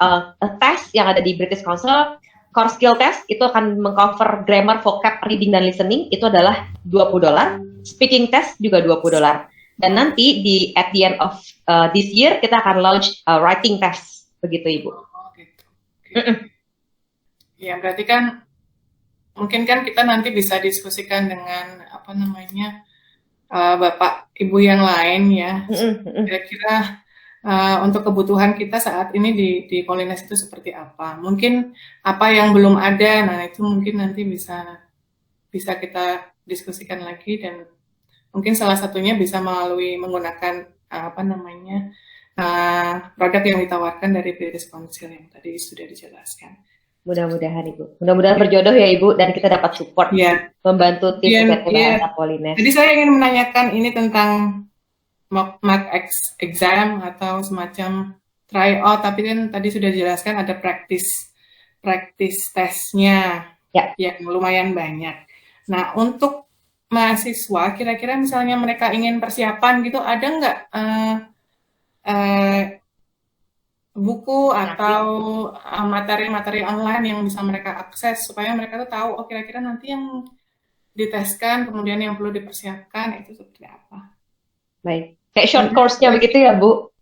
tes yang ada di British Council, core skill test itu akan mengcover grammar, vocab, reading, dan listening, itu adalah $20. Speaking test juga $20. Dan nanti at the end of this year, kita akan launch writing test. Begitu, Ibu. Oh, gitu. Ya, berarti kan, mungkin kan kita nanti bisa diskusikan dengan, Bapak, Ibu yang lain ya. Kira-kira untuk kebutuhan kita saat ini di Polines itu seperti apa? Mungkin apa yang belum ada, nah itu mungkin nanti bisa kita diskusikan lagi, dan mungkin salah satunya bisa menggunakan produk yang ditawarkan dari British Council yang tadi sudah dijelaskan. Mudah-mudahan Ibu, mudah-mudahan berjodoh ya Ibu, dan kita dapat support membantu tim Bahasa Polines. Jadi saya ingin menanyakan ini tentang mock exam atau semacam tryout, tapi kan tadi sudah dijelaskan ada practice testnya yang lumayan banyak. Nah untuk mahasiswa, kira-kira misalnya mereka ingin persiapan gitu, ada nggak buku Tapi atau materi-materi online yang bisa mereka akses supaya mereka tuh tahu, oh kira-kira nanti yang diteskan, kemudian yang perlu dipersiapkan itu seperti apa. Baik. Kayak short Kemudian course-nya begitu ya, Bu?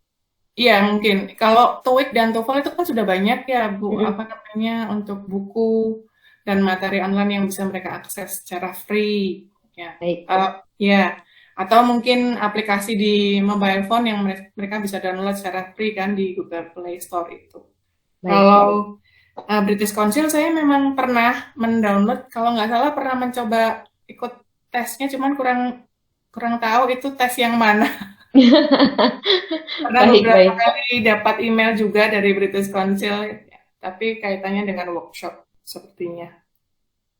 iya mungkin kalau TOEIC dan TOEFL itu kan sudah banyak ya Bu, Mm-mm. apa namanya untuk buku dan materi online yang bisa mereka akses secara free ya. Baik. Ya, atau mungkin aplikasi di mobile phone yang mereka bisa download secara free kan di Google Play Store itu. Baik. Kalau British Council saya memang pernah mendownload, kalau nggak salah pernah mencoba ikut tesnya, cuman kurang tahu itu tes yang mana. Karena Baik, beberapa baik. kali dapat email juga dari British Council, ya, tapi kaitannya dengan workshop sepertinya.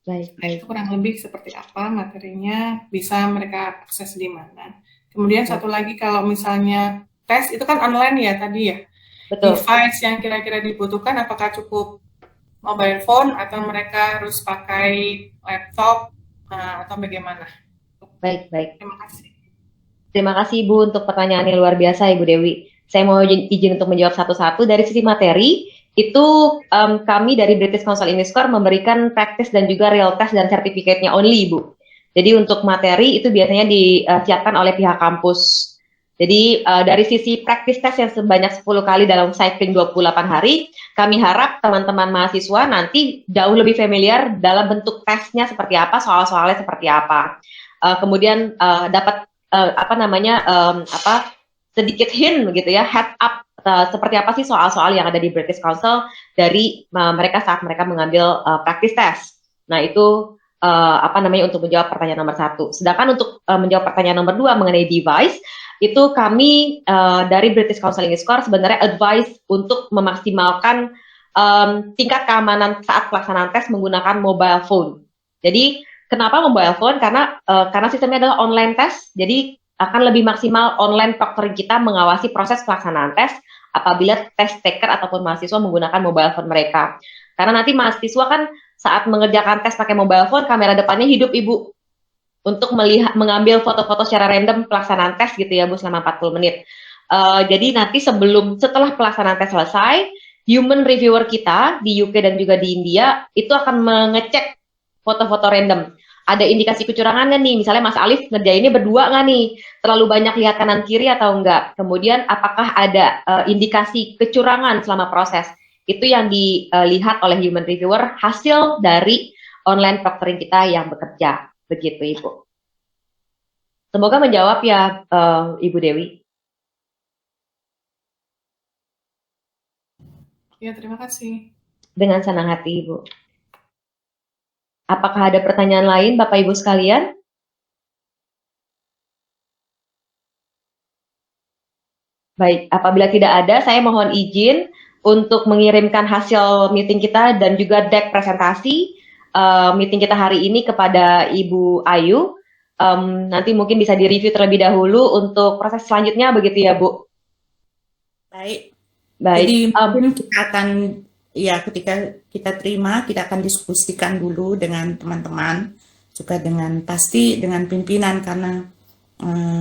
Baik, Nah, baik. itu kurang lebih seperti apa materinya, bisa mereka akses di mana. Kemudian Baik. satu lagi kalau misalnya tes itu kan online ya tadi ya. Betul. Device yang kira-kira dibutuhkan apakah cukup mobile phone atau mereka harus pakai laptop atau bagaimana? Baik, baik. Terima kasih. Terima kasih Ibu untuk pertanyaannya luar biasa Ibu Dewi. Saya mau izin untuk menjawab satu-satu. Dari sisi materi, itu kami dari British Council English Core memberikan practice dan juga real test dan sertifikatnya only Ibu. Jadi untuk materi itu biasanya disiapkan oleh pihak kampus. Jadi dari sisi practice test yang sebanyak 10 kali dalam cycling 28 hari, kami harap teman-teman mahasiswa nanti jauh lebih familiar dalam bentuk tesnya seperti apa, soal-soalnya seperti apa. Kemudian dapat sedikit hint begitu ya, head up seperti apa sih soal-soal yang ada di British Council dari mereka saat mereka mengambil practice test. Nah itu untuk menjawab pertanyaan nomor 1. Sedangkan untuk menjawab pertanyaan nomor 2 mengenai device, itu kami dari British Council English Core sebenarnya advice untuk memaksimalkan tingkat keamanan saat pelaksanaan tes menggunakan mobile phone. Jadi kenapa mobile phone? Karena sistemnya adalah online test, jadi akan lebih maksimal online proctoring kita mengawasi proses pelaksanaan tes apabila test taker ataupun mahasiswa menggunakan mobile phone mereka. Karena nanti mahasiswa kan saat mengerjakan tes pakai mobile phone, kamera depannya hidup Ibu, untuk mengambil foto-foto secara random pelaksanaan tes gitu ya Bu selama 40 menit. Jadi nanti setelah pelaksanaan tes selesai, human reviewer kita di UK dan juga di India itu akan mengecek foto-foto random. Ada indikasi kecurangan nggak nih? Misalnya Mas Alif ngerjainnya berdua nggak nih? Terlalu banyak lihat kanan kiri atau enggak? Kemudian apakah ada indikasi kecurangan selama proses? Itu yang dilihat oleh human reviewer hasil dari online proctoring kita yang bekerja. Begitu Ibu. Semoga menjawab ya Ibu Dewi. Ya, terima kasih. Dengan senang hati Ibu. Apakah ada pertanyaan lain Bapak Ibu sekalian? Baik, apabila tidak ada, saya mohon izin untuk mengirimkan hasil meeting kita dan juga deck presentasi meeting kita hari ini kepada Ibu Ayu. Nanti mungkin bisa direview terlebih dahulu untuk proses selanjutnya, begitu ya Bu? Baik. Baik. Jadi mungkin kita akan, ya ketika kita terima, kita akan diskusikan dulu dengan teman-teman, juga pasti dengan pimpinan, karena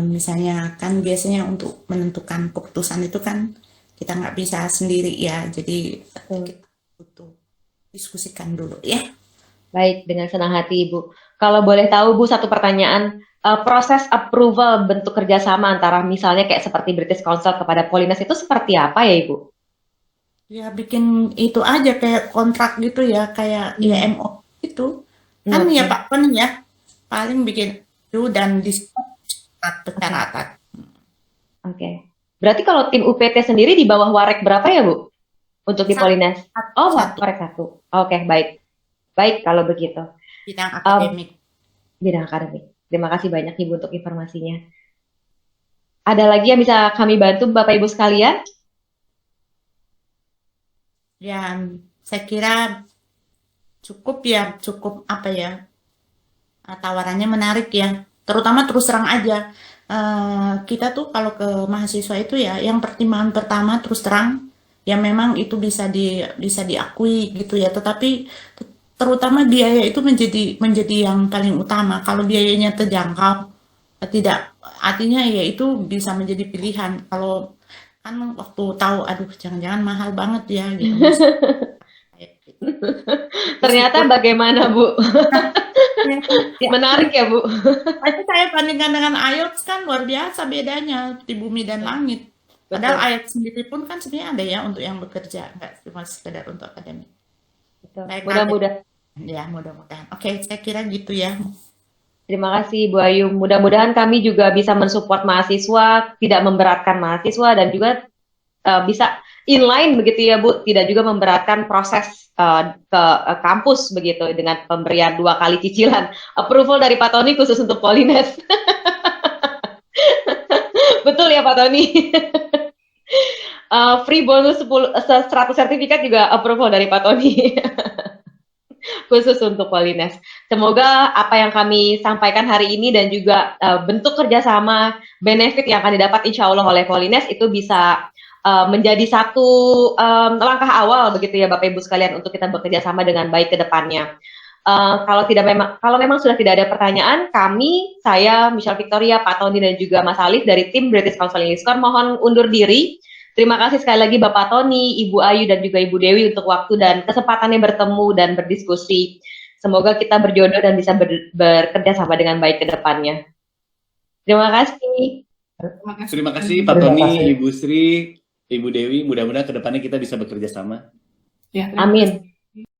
misalnya kan biasanya untuk menentukan keputusan itu kan kita nggak bisa sendiri ya, jadi kita butuh diskusikan dulu ya. Baik, dengan senang hati Ibu. Kalau boleh tahu Bu, satu pertanyaan, proses approval bentuk kerjasama antara misalnya kayak seperti British Council kepada Polines itu seperti apa ya Ibu? Ya bikin itu aja kayak kontrak gitu ya, kayak IMO itu kan ya Pak Pen ya, paling bikin itu dan persyaratan. Oke. Berarti kalau tim UPT sendiri di bawah Warek berapa ya Bu? Untuk di Polines? Oh, Warek 1. Oke, baik. Baik kalau begitu. Bidang akademik. Bidang akademik. Terima kasih banyak Ibu untuk informasinya. Ada lagi yang bisa kami bantu Bapak Ibu sekalian? Ya, saya kira cukup apa ya, tawarannya menarik ya, terutama terus terang aja, kita tuh kalau ke mahasiswa itu ya, yang pertimbangan pertama terus terang, ya memang itu bisa diakui gitu ya, tetapi terutama biaya itu menjadi yang paling utama. Kalau biayanya terjangkau, tidak, artinya ya itu bisa menjadi pilihan. Kalau kan waktu tahu, aduh jangan-jangan mahal banget ya gitu. Ternyata Meskipun bagaimana Bu? ya, Menarik ya Bu? tapi saya bandingkan dengan IELTS kan luar biasa bedanya di bumi dan langit. Padahal Betul, IELTS sendiri pun kan sebenarnya ada ya untuk yang bekerja, nggak cuma sekedar untuk akademik. betul. Baik, Mudah-mudahan. ya mudah-mudahan. Oke, saya kira gitu ya. Terima kasih Bu Ayu. Mudah-mudahan kami juga bisa mensupport mahasiswa, tidak memberatkan mahasiswa dan juga bisa inline begitu ya Bu, tidak juga memberatkan proses ke kampus begitu dengan pemberian 2 kali cicilan approval dari Pak Tony khusus untuk Polines. Betul ya Pak Tony? Free bonus 100 sertifikat juga approval dari Pak Tony. Khusus untuk Polines. Semoga apa yang kami sampaikan hari ini dan juga bentuk kerjasama benefit yang akan didapat insya Allah oleh Polines itu bisa menjadi satu langkah awal begitu ya Bapak Ibu sekalian untuk kita bekerja sama dengan baik ke depannya. Kalau memang sudah tidak ada pertanyaan, saya Michelle Victoria, Pak Tony dan juga Mas Alif dari tim British Council English Corps mohon undur diri. Terima kasih sekali lagi Bapak Tony, Ibu Ayu dan juga Ibu Dewi untuk waktu dan kesempatannya bertemu dan berdiskusi. Semoga kita berjodoh dan bisa bekerja sama dengan baik ke depannya. Terima kasih. Terima kasih Pak Tony, Ibu Sri, Ibu Dewi. Mudah-mudahan ke depannya kita bisa bekerja sama. Ya, terima kasih. Amin.